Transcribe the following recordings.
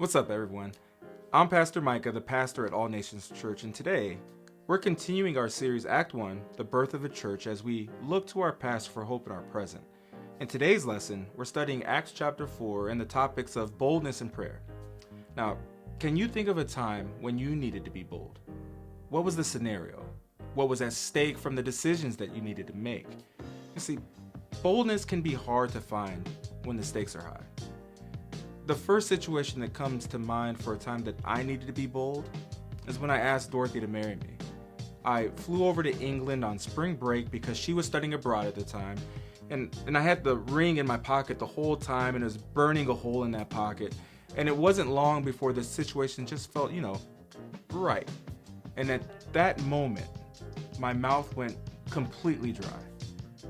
What's up, everyone? I'm Pastor Micah, the pastor at All Nations Church, and today we're continuing our series, Act 1, The Birth of a Church, as we look to our past for hope in our present. In today's lesson, we're studying Acts chapter 4 and the topics of boldness and prayer. Now, can you think of a time when you needed to be bold? What was the scenario? What was at stake from the decisions that you needed to make? You see, boldness can be hard to find when the stakes are high. The first situation that comes to mind for a time that I needed to be bold is when I asked Dorothy to marry me. I flew over to England on spring break because she was studying abroad at the time, and I had the ring in my pocket the whole time, and it was burning a hole in that pocket. And it wasn't long before the situation just felt, right. And at that moment, my mouth went completely dry.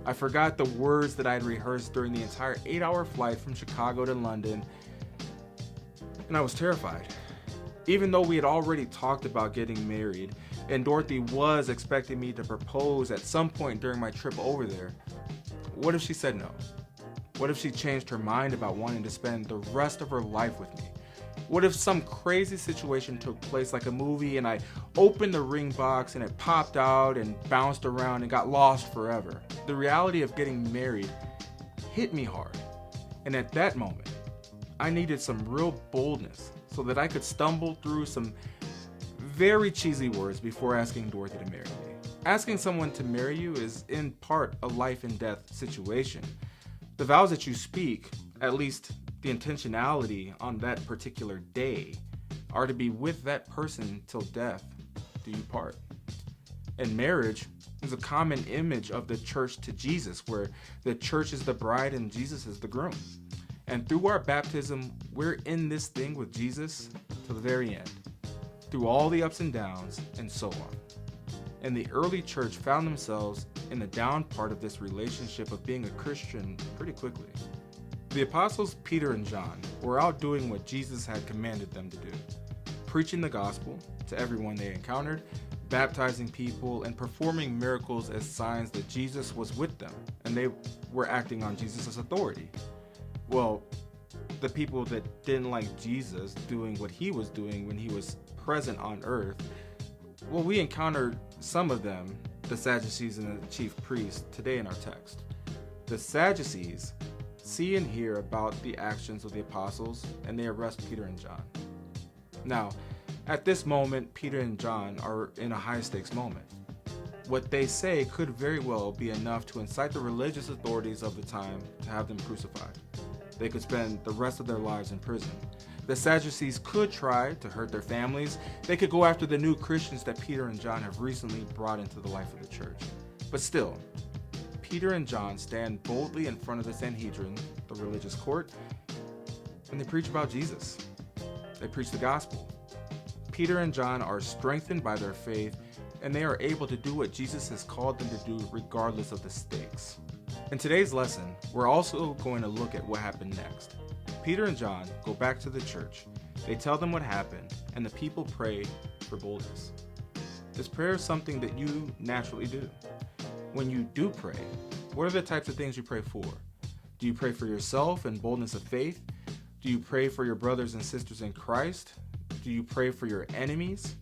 I forgot the words that I had rehearsed during the entire 8-hour flight from Chicago to London, and I was terrified. Even though we had already talked about getting married, and Dorothy was expecting me to propose at some point during my trip over there, what if she said no? What if she changed her mind about wanting to spend the rest of her life with me? What if some crazy situation took place like a movie and I opened the ring box and it popped out and bounced around and got lost forever? The reality of getting married hit me hard. And at that moment, I needed some real boldness so that I could stumble through some very cheesy words before asking Dorothy to marry me. Asking someone to marry you is in part a life and death situation. The vows that you speak, at least the intentionality on that particular day, are to be with that person till death do you part. And marriage is a common image of the church to Jesus, where the church is the bride and Jesus is the groom. And through our baptism, we're in this thing with Jesus to the very end, through all the ups and downs and so on. And the early church found themselves in the down part of this relationship of being a Christian pretty quickly. The apostles Peter and John were out doing what Jesus had commanded them to do, preaching the gospel to everyone they encountered, baptizing people, and performing miracles as signs that Jesus was with them, and they were acting on Jesus' authority. Well, the people that didn't like Jesus doing what he was doing when he was present on earth, well, we encountered some of them, the Sadducees and the chief priests, today in our text. The Sadducees see and hear about the actions of the apostles, and they arrest Peter and John. Now, at this moment, Peter and John are in a high-stakes moment. What they say could very well be enough to incite the religious authorities of the time to have them crucified. They could spend the rest of their lives in prison. The Sadducees could try to hurt their families. They could go after the new Christians that Peter and John have recently brought into the life of the church. But still, Peter and John stand boldly in front of the Sanhedrin, the religious court, and they preach about Jesus. They preach the gospel. Peter and John are strengthened by their faith, and they are able to do what Jesus has called them to do regardless of the stakes. In today's lesson, we're also going to look at what happened next. Peter and John go back to the church. They tell them what happened, and the people pray for boldness. This prayer is something that you naturally do. When you do pray, what are the types of things you pray for? Do you pray for yourself and boldness of faith? Do you pray for your brothers and sisters in Christ? Do you pray for your enemies?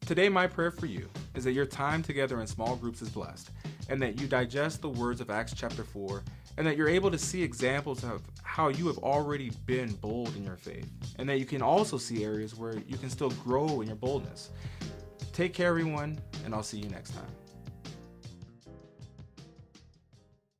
Today, my prayer for you is that your time together in small groups is blessed, and that you digest the words of Acts chapter 4, and that you're able to see examples of how you have already been bold in your faith, and that you can also see areas where you can still grow in your boldness. Take care, everyone, and I'll see you next time.